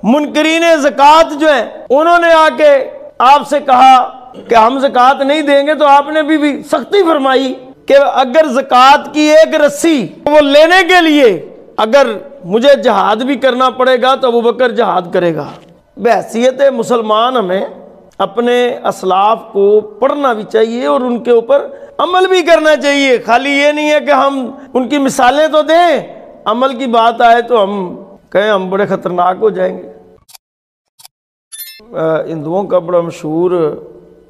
منکرین زکوٰۃ جو ہیں انہوں نے آ کے آپ سے کہا کہ ہم زکوٰۃ نہیں دیں گے، تو آپ نے بھی سختی فرمائی کہ اگر زکوٰۃ کی ایک رسی وہ لینے کے لیے اگر مجھے جہاد بھی کرنا پڑے گا تو ابوبکر جہاد کرے گا۔ بحیثیت مسلمان ہمیں اپنے اسلاف کو پڑھنا بھی چاہیے اور ان کے اوپر عمل بھی کرنا چاہیے۔ خالی یہ نہیں ہے کہ ہم ان کی مثالیں تو دیں، عمل کی بات آئے تو ہم کہیں ہم بڑے خطرناک ہو جائیں گے۔ ہندوؤں کا بڑا مشہور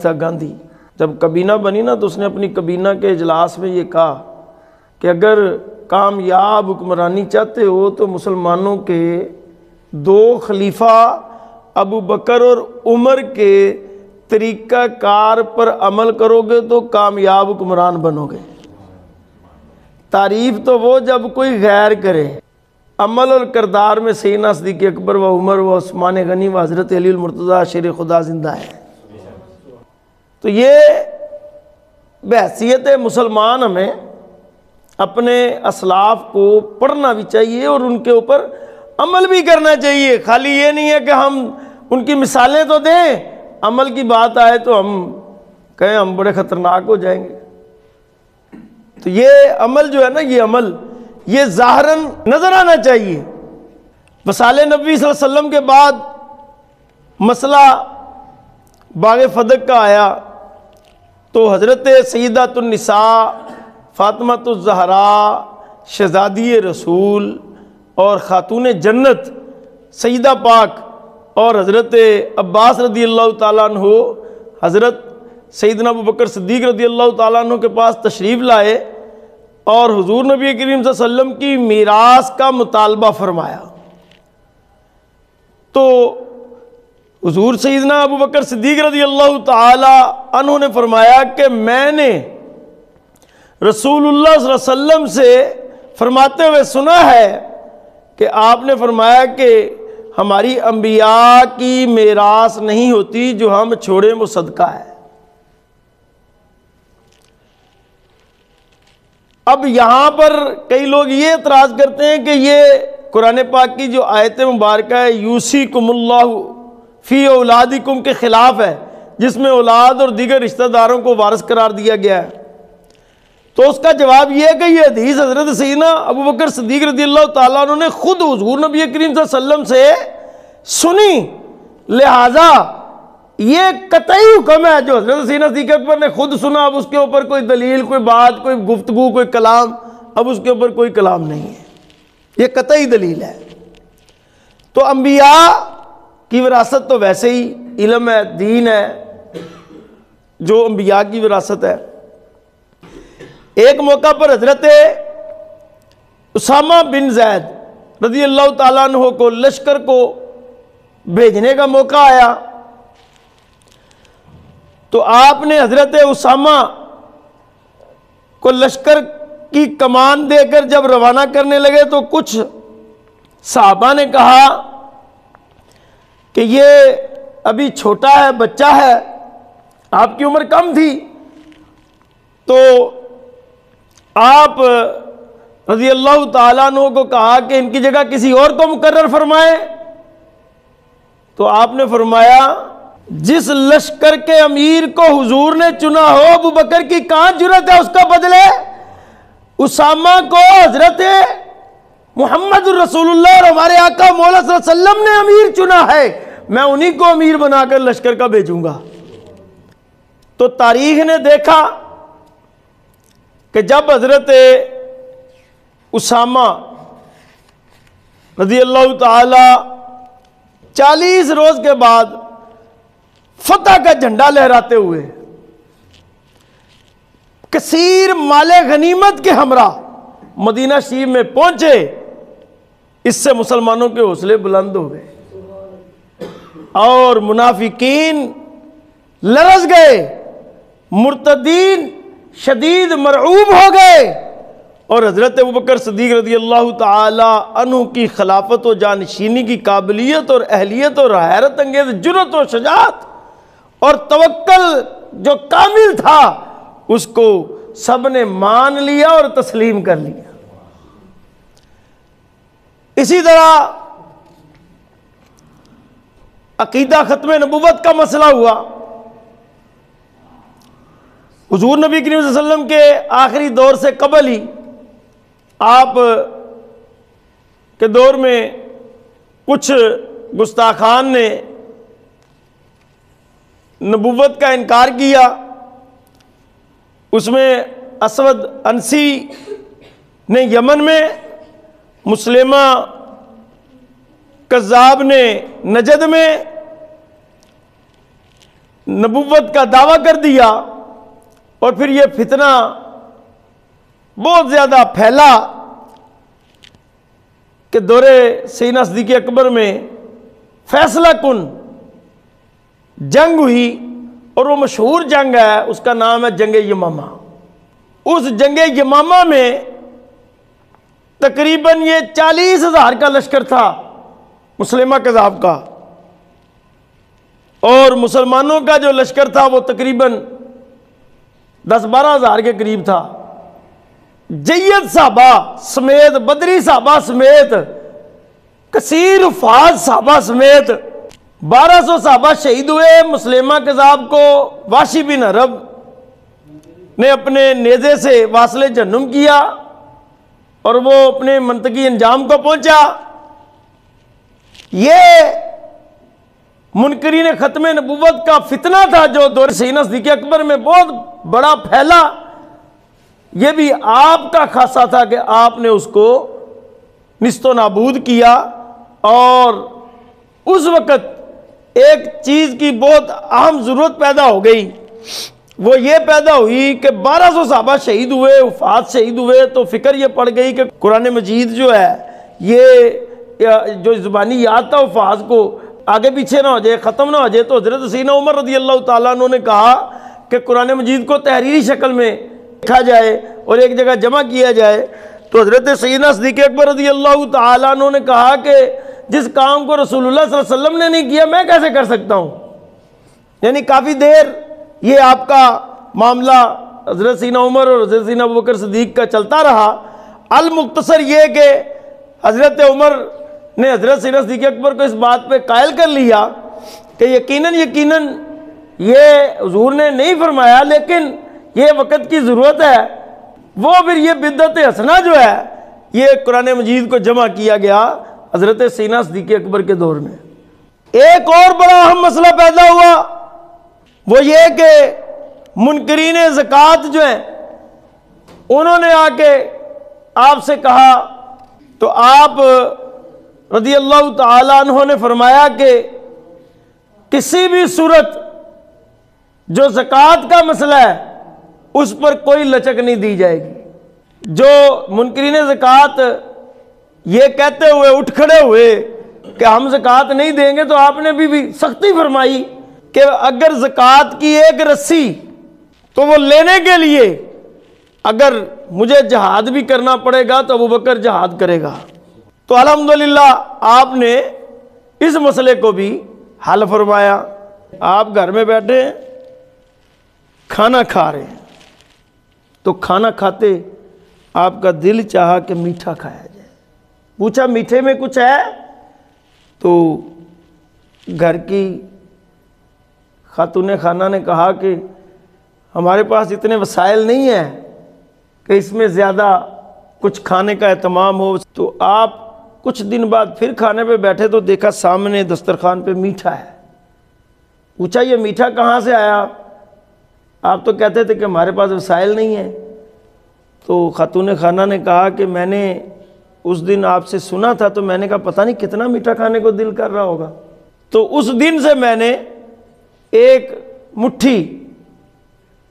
تھا گاندھی، جب کابینہ بنی نا تو اس نے اپنی کابینہ کے اجلاس میں یہ کہا کہ اگر کامیاب حکمرانی چاہتے ہو تو مسلمانوں کے 2 خلیفہ ابو بکر اور عمر کے طریقہ کار پر عمل کرو گے تو کامیاب حکمران بنو گے۔ تعریف تو وہ جب کوئی غیر کرے، عمل اور کردار میں سیدنا صدیق اکبر و عمر و عثمان غنی و حضرت علی المرتضیٰ شیر خدا زندہ ہے۔ تو یہ بحیثیت مسلمان ہمیں اپنے اسلاف کو پڑھنا بھی چاہیے اور ان کے اوپر عمل بھی کرنا چاہیے۔ خالی یہ نہیں ہے کہ ہم ان کی مثالیں تو دیں، عمل کی بات آئے تو ہم کہیں ہم بڑے خطرناک ہو جائیں گے۔ تو یہ عمل جو ہے نا، یہ عمل یہ ظاہراً نظر آنا چاہیے۔ وصال نبی صلی اللہ علیہ وسلم کے بعد مسئلہ باغ فدق کا آیا تو حضرت سیدۃ النساء فاطمۃ الزہراء شہزادی رسول اور خاتون جنت سیدہ پاک اور حضرت عباس رضی اللہ تعالیٰ عنہ حضرت سیدنا ابوبکر صدیق رضی اللہ تعالیٰ عنہ کے پاس تشریف لائے اور حضور نبی کریم صلی اللہ علیہ وسلم کی میراث کا مطالبہ فرمایا۔ تو حضور سیدنا ابوبکر صدیق رضی اللہ تعالی عنہ نے فرمایا کہ میں نے رسول اللہ صلی اللہ علیہ وسلم سے فرماتے ہوئے سنا ہے کہ آپ نے فرمایا کہ ہماری انبیاء کی میراث نہیں ہوتی، جو ہم چھوڑیں وہ صدقہ ہے۔ اب یہاں پر کئی لوگ یہ اعتراض کرتے ہیں کہ یہ قرآن پاک کی جو آیت مبارکہ ہے یوصیکم اللہ فی اولادکم کے خلاف ہے، جس میں اولاد اور دیگر رشتہ داروں کو وارث قرار دیا گیا ہے۔ تو اس کا جواب یہ ہے کہ یہ حدیث حضرت سیدنا ابوبکر صدیق رضی اللہ تعالیٰ عنہ نے خود حضور نبی کریم صلی اللہ علیہ وسلم سے سنی، لہٰذا یہ قطعی حکم ہے جو حضرت سیدنا صدیق اکبر نے خود سنا۔ اب اس کے اوپر کوئی دلیل، کوئی بات، کوئی گفتگو، کوئی کلام، اب اس کے اوپر کوئی کلام نہیں ہے، یہ قطعی دلیل ہے۔ تو انبیاء کی وراثت تو ویسے ہی علم ہے، دین ہے، جو انبیاء کی وراثت ہے۔ ایک موقع پر حضرت اسامہ بن زید رضی اللہ تعالیٰ عنہ کو لشکر کو بھیجنے کا موقع آیا تو آپ نے حضرت اسامہ کو لشکر کی کمان دے کر جب روانہ کرنے لگے تو کچھ صحابہ نے کہا کہ یہ ابھی چھوٹا ہے، بچہ ہے، آپ کی عمر کم تھی، تو آپ رضی اللہ تعالیٰ عنہ کو کہا کہ ان کی جگہ کسی اور کو مقرر فرمائیں۔ تو آپ نے فرمایا جس لشکر کے امیر کو حضور نے چنا ہو، ابو بکر کی کہاں جرت ہے اس کا بدلے؟ اسامہ کو حضرت محمد الرسول اللہ اور ہمارے آقا مولا صلی اللہ علیہ وسلم نے امیر چنا ہے، میں انہی کو امیر بنا کر لشکر کا بھیجوں گا۔ تو تاریخ نے دیکھا کہ جب حضرت اسامہ رضی اللہ تعالی 40 روز کے بعد فتح کا جھنڈا لہراتے ہوئے کثیر مال غنیمت کے ہمراہ مدینہ شریف میں پہنچے، اس سے مسلمانوں کے حوصلے بلند ہو گئے اور منافقین لرز گئے، مرتدین شدید مرعوب ہو گئے، اور حضرت ابوبکر صدیق رضی اللہ تعالی عنہ کی خلافت و جانشینی کی قابلیت اور اہلیت اور حیرت انگیز جرأت و شجاعت اور توکل جو کامل تھا اس کو سب نے مان لیا اور تسلیم کر لیا۔ اسی طرح عقیدہ ختم نبوت کا مسئلہ ہوا، حضور نبی کریم صلی اللہ علیہ وسلم کے آخری دور سے قبل ہی آپ کے دور میں کچھ گستاخان نے نبوت کا انکار کیا، اس میں اسود انسی نے یمن میں، مسلمہ کذاب نے نجد میں نبوت کا دعویٰ کر دیا، اور پھر یہ فتنہ بہت زیادہ پھیلا کہ دور سیدنا صدیق اکبر میں فیصلہ کن جنگ ہوئی، اور وہ مشہور جنگ ہے، اس کا نام ہے جنگ یمامہ۔ اس جنگ یمامہ میں تقریباً یہ 40,000 کا لشکر تھا مسلمہ کذاب کا، اور مسلمانوں کا جو لشکر تھا وہ تقریباً 10-12,000 کے قریب تھا۔ جید صحابہ سمیت، بدری صحابہ سمیت، کثیر حفاظ صحابہ سمیت 1200 صحابہ شہید ہوئے۔ مسلمہ کذاب کو وحشی بن حرب نے اپنے نیزے سے واصل جہنم کیا، اور وہ اپنے منطقی انجام کو پہنچا۔ یہ منکرین ختم نبوت کا فتنہ تھا جو دور سیدنا صدیق اکبر میں بہت بڑا پھیلا۔ یہ بھی آپ کا خاصہ تھا کہ آپ نے اس کو نیست و نابود کیا، اور اس وقت ایک چیز کی بہت اہم ضرورت پیدا ہو گئی، وہ یہ پیدا ہوئی کہ 1200 صحابہ شہید ہوئے، وفات شہید ہوئے، تو فکر یہ پڑ گئی کہ قرآن مجید جو ہے یہ جو زبانی یاد تھا وفات کو آگے پیچھے نہ ہو جائے، ختم نہ ہو جائے۔ تو حضرت سیدنا عمر رضی اللہ تعالیٰ عنہ نے کہا کہ قرآن مجید کو تحریری شکل میں لکھا جائے اور ایک جگہ جمع کیا جائے۔ تو حضرت سیدنا صدیق اکبر رضی اللہ تعالیٰ عنہ نے کہا کہ جس کام کو رسول اللہ صلی اللہ علیہ وسلم نے نہیں کیا میں کیسے کر سکتا ہوں؟ یعنی کافی دیر یہ آپ کا معاملہ حضرت سیدنا عمر اور حضرت سیدنا ابوبکر صدیق کا چلتا رہا۔ المختصر یہ کہ حضرت عمر نے حضرت سیدنا صدیق اکبر کو اس بات پہ قائل کر لیا کہ یقیناً یہ حضور نے نہیں فرمایا، لیکن یہ وقت کی ضرورت ہے۔ وہ پھر یہ بدعت حسنہ جو ہے یہ قرآن مجید کو جمع کیا گیا حضرت سیدنا صدیق اکبر کے دور میں۔ ایک اور بڑا اہم مسئلہ پیدا ہوا، وہ یہ کہ منکرین زکوٰۃ جو ہیں انہوں نے آ کے آپ سے کہا، تو آپ رضی اللہ تعالیٰ عنہ نے فرمایا کہ کسی بھی صورت جو زکوٰۃ کا مسئلہ ہے اس پر کوئی لچک نہیں دی جائے گی۔ جو منکرین زکوٰۃ یہ کہتے ہوئے اٹھ کھڑے ہوئے کہ ہم زکوٰۃ نہیں دیں گے، تو آپ نے بھی سختی فرمائی کہ اگر زکوٰۃ کی ایک رسی تو وہ لینے کے لیے اگر مجھے جہاد بھی کرنا پڑے گا تو ابوبکر جہاد کرے گا۔ تو الحمدللہ آپ نے اس مسئلے کو بھی حل فرمایا۔ آپ گھر میں بیٹھے ہیں، کھانا کھا رہے ہیں، تو کھانا کھاتے آپ کا دل چاہا کہ میٹھا کھایا جائے، پوچھا میٹھے میں کچھ ہے؟ تو گھر کی خاتون خانہ نے کہا کہ ہمارے پاس اتنے وسائل نہیں ہیں کہ اس میں زیادہ کچھ کھانے کا اہتمام ہو۔ تو آپ کچھ دن بعد پھر کھانے پہ بیٹھے تو دیکھا سامنے دسترخوان پہ میٹھا ہے۔ پوچھا یہ میٹھا کہاں سے آیا؟ آپ تو کہتے تھے کہ ہمارے پاس وسائل نہیں ہیں۔ تو خاتون خانہ نے کہا کہ میں نے اس دن آپ سے سنا تھا، تو میں نے کہا پتہ نہیں کتنا میٹھا کھانے کو دل کر رہا ہوگا۔ تو اس دن سے میں نے ایک مٹھی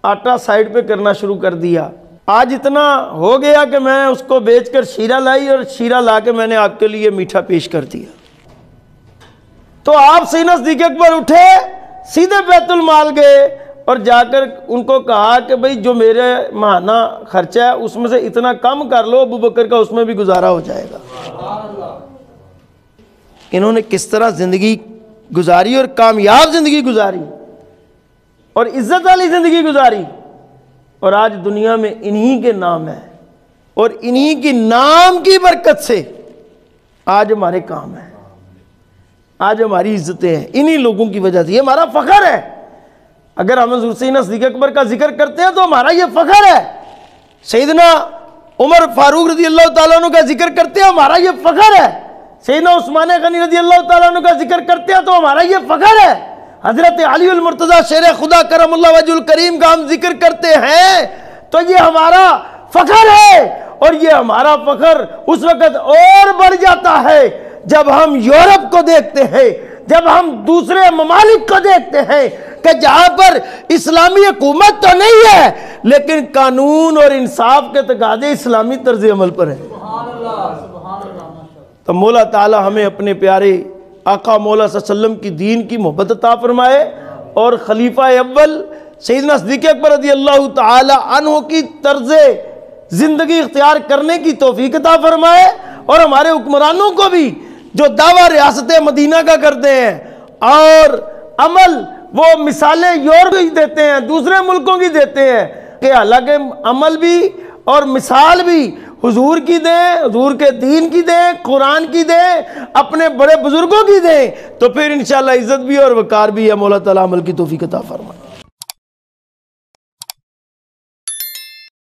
آٹا سائڈ پہ کرنا شروع کر دیا۔ آج اتنا ہو گیا کہ میں اس کو بیچ کر شیرہ لائی، اور شیرہ لا کے میں نے آپ کے لیے میٹھا پیش کر دیا۔ تو آپ سیدنا صدیق اکبر اٹھے، سیدھے بیت المال گئے اور جا کر ان کو کہا کہ بھئی جو میرے ماہانہ خرچہ ہے اس میں سے اتنا کم کر لو، ابوبکر کا اس میں بھی گزارا ہو جائے گا۔ انہوں نے کس طرح زندگی گزاری اور کامیاب زندگی گزاری اور عزت والی زندگی گزاری، اور آج دنیا میں انہی کے نام ہے، اور انہی کی نام کی برکت سے آج ہمارے کام ہے۔ آج ہماری عزتیں ہیں انہی لوگوں کی وجہ سے، یہ ہمارا فخر ہے۔ اگر ہم حضور سیدنا صدیق اکبر کا ذکر کرتے ہیں تو ہمارا یہ فخر ہے، سیدنا عمر فاروق رضی اللہ تعالیٰ عنہ کا ذکر کرتے ہیں ہمارا یہ فخر ہے، سیدنا عثمان غنی رضی اللہ تعالیٰ عنہ کا ذکر کرتے ہیں تو ہمارا یہ فخر ہے، حضرت علی المرتضیٰ شیر خدا کرم اللہ وجہ الکریم کا ہم ذکر کرتے ہیں تو یہ ہمارا فخر ہے۔ اور یہ ہمارا فخر اس وقت اور بڑھ جاتا ہے جب ہم یورپ کو دیکھتے ہیں، جب ہم دوسرے ممالک کو دیکھتے ہیں کہ جہاں پر اسلامی حکومت تو نہیں ہے لیکن قانون اور انصاف کے تقاضے اسلامی طرز عمل پر ہیں۔ تو مولا تعالی ہمیں اپنے پیارے آقا مولا صلی اللہ علیہ وسلم کی دین کی محبت عطا فرمائے اور خلیفہ اول سیدنا صدیق اکبر رضی اللہ تعالی عنہ کی طرز زندگی اختیار کرنے کی توفیق عطا فرمائے، اور ہمارے حکمرانوں کو بھی جو دعویٰ ریاست مدینہ کا کرتے ہیں اور عمل وہ مثالیں یورپ کی دیتے ہیں، دوسرے ملکوں کی دیتے ہیں، کہ حالانکہ عمل بھی اور مثال بھی حضور کی دیں، حضور کے دین کی دیں، قرآن کی دیں، اپنے بڑے بزرگوں کی دیں، تو پھر انشاءاللہ عزت بھی اور وقار بھی ہے۔ مولا تعالیٰ عمل کی توفیق عطا فرمائے۔